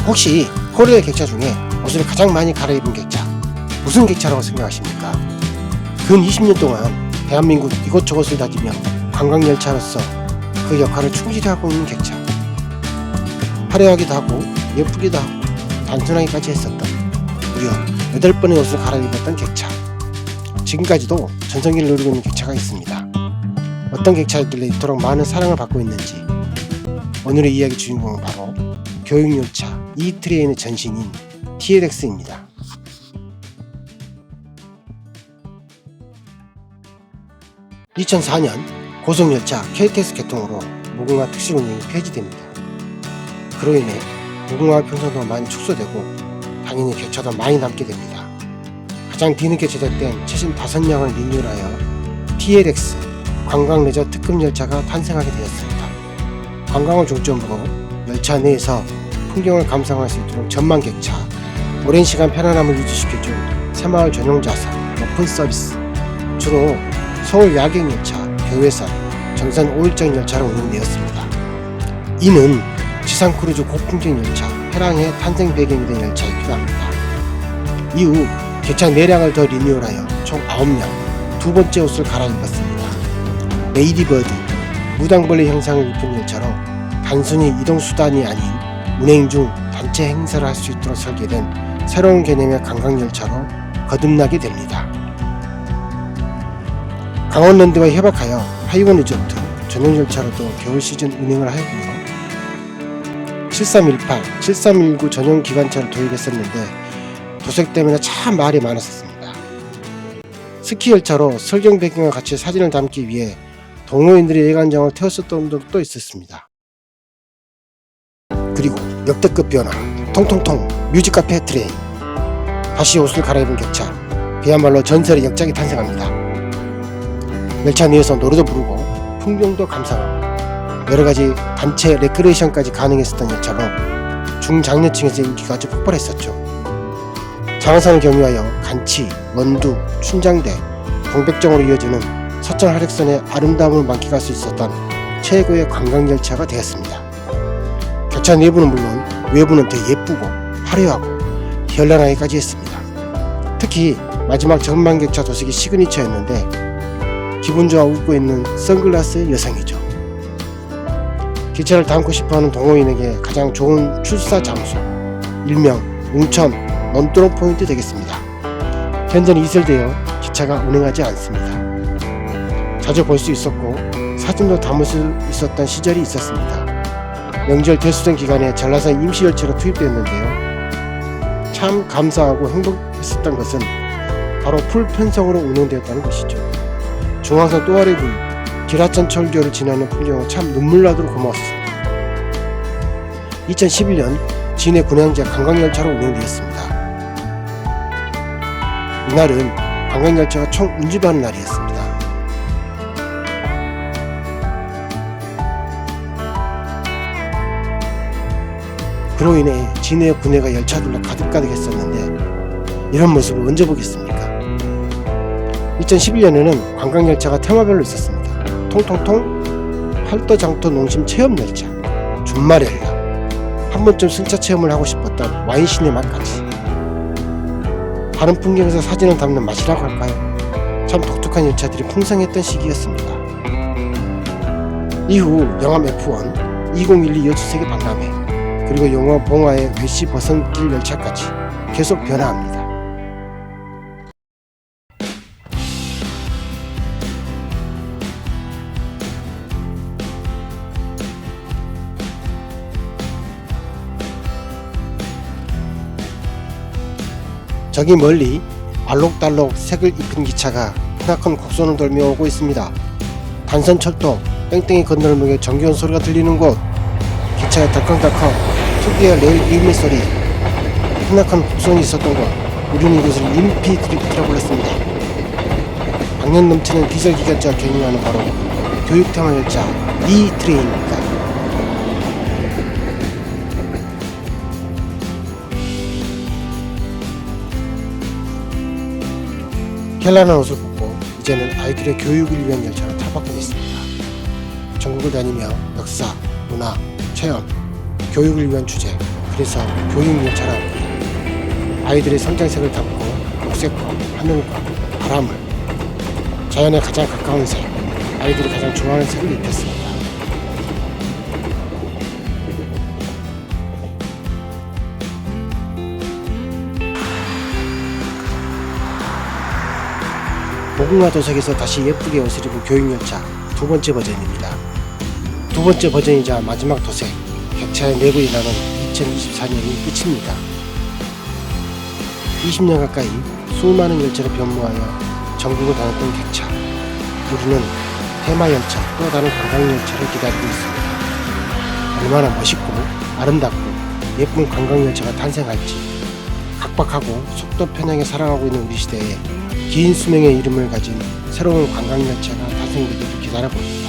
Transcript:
혹시 코리아 객차 중에 옷을 가장 많이 갈아입은 객차, 무슨 객차라고 생각하십니까? 근 20년 동안 대한민국 이곳저곳을 다니며 관광열차로서 그 역할을 충실히 하고 있는 객차. 화려하기도 하고 예쁘기도 하고 단순하기까지 했었던 무려 8번의 옷을 갈아입었던 객차. 지금까지도 전성기를 누리고 있는 객차가 있습니다. 어떤 객차였길래 이토록 많은 사랑을 받고 있는지, 오늘의 이야기 주인공은 바로 교육열차 E트레인의 전신인 TLX입니다. (2004년) 고속열차 KTX 개통으로 무궁화 특식운행이 폐지됩니다. 그로 인해 무궁화 편성도 많이 축소되고 당연히 객차도 많이 남게 됩니다. 가장 뒤늦게 제작된 최신 5량을 리뉴얼하여 TLX 관광레저 특급열차가 탄생하게 되었습니다. 관광을 중점으로 열차 내에서 풍경을 감상할 수 있도록 전망 객차, 오랜 시간 편안함을 유지시켜줄 새마을 전용 좌석, 오픈 서비스, 주로 서울 야경열차, 교외선, 정선 5일장 열차로 운행되었습니다. 이는 지상크루즈 고풍경 열차 해랑의 탄생 배경이 된 열차이기도 합니다. 이후 객차 4량을 더 리뉴얼하여 총 9량, 두 번째 옷을 갈아입었습니다. 레이디버드, 무당벌레 형상을 입힌 열차로 단순히 이동수단이 아닌 운행 중 단체 행사를 할 수 있도록 설계된 새로운 개념의 관광열차로 거듭나게 됩니다. 강원랜드와 협약하여 하이원 리조트 전용 열차로도 겨울 시즌 운행을 하였고요. 7318, 7319 전용 기관차를 도입했었는데 도색 때문에 참 말이 많았었습니다. 스키 열차로 설경 배경과 같이 사진을 담기 위해 동호인들이 예관장을 태웠었던 적도 있었습니다. 그리고 역대급 변화, 통통통 뮤직 카페 트레인. 다시 옷을 갈아입은 객차, 그야말로 전설의 역작이 탄생합니다. 열차 내에서 노래도 부르고 풍경도 감상하고 여러가지 단체 레크레이션까지 가능했었던 열차로 중장년층에서 인기가 아주 폭발했었죠. 장안산을 경유하여 간치, 원두, 춘장대, 동백정으로 이어지는 서천 하객선의 아름다움을 만끽할 수 있었던 최고의 관광열차가 되었습니다. 객차 내부는 물론 외부는 더 예쁘고 화려하고 현란하기까지 했습니다. 특히 마지막 전망객차 도색이 시그니처였는데 기분 좋아 웃고 있는 선글라스 여성이죠. 기차를 담고 싶어하는 동호인에게 가장 좋은 출사 장소, 일명 웅천 논두렁 포인트 되겠습니다. 현재는 이설되어 기차가 운행하지 않습니다. 자주 볼 수 있었고 사진도 담을 수 있었던 시절이 있었습니다. 명절 대수전 기간에 전라선 임시열차로 투입되었는데요. 참 감사하고 행복했었던 것은 바로 풀 편성으로 운행되었다는 것이죠. 중앙선 또 아래 군 기라천 철교를 지나는 풍경은 참 눈물나도록 고마웠습니다. 2011년 진해 군향제 관광열차로 운행되었습니다. 이날은 관광열차가 총 운집하는 날이었습니다. 그로 인해 진해 군해가 열차들로 가득가득했었는데 이런 모습을 언제 보겠습니까? 2011년에는 관광열차가 테마별로 있었습니다. 통통통 팔도장터 농심 체험열차, 준마렐라, 한 번쯤 승차 체험을 하고 싶었던 와인신의 맛까지. 다른 풍경에서 사진을 담는 맛이라고 할까요? 참 독특한 열차들이 풍성했던 시기였습니다. 이후 영암 F1, 2012 여주세계 박람회, 그리고 영화 봉화의 외시 버선길 열차까지 계속 변화합니다. 저기 멀리 알록달록 색을 입힌 기차가 크나큰 곡선을 돌며 오고 있습니다. 단선철도 땡땡이 건널목에 정겨운 소리가 들리는 곳, 기차의 덜컹덜컹 특유의 레일 일미 소리, 크나큰 곡선이 있었던 곳, 우리는 이곳을 인피 드리프트라고 불렀습니다. 박력 넘치는 디젤 기관차가 경유하는 바로 교육테마 열차 E트레인입니다. 현란한 옷을 벗고 이제는 아이들의 교육을 위한 열차로 탈바꿈 했습니다. 전국을 다니며 역사, 문화, 체험, 교육을 위한 주제, 그래서 교육열차라 합니다. 아이들의 성장색을 담고 녹색과 하늘과 바람을, 자연에 가장 가까운 색, 아이들이 가장 좋아하는 색을 입혔습니다. 무궁화 도색에서 다시 예쁘게 옷을 입은 교육열차 두 번째 버전입니다. 두 번째 버전이자 마지막 도색, 객차의 내부이라는 2024년이 끝입니다. 20년 가까이 수많은 열차를 변모하여 전국을 다녔던 객차. 우리는 테마열차, 또 다른 관광열차를 기다리고 있습니다. 얼마나 멋있고 아름답고 예쁜 관광열차가 탄생할지, 각박하고 속도 편하게 살아가고 있는 우리 시대에 긴 수명의 이름을 가진 새로운 관광열차가 탄생되기를 기다려봅니다.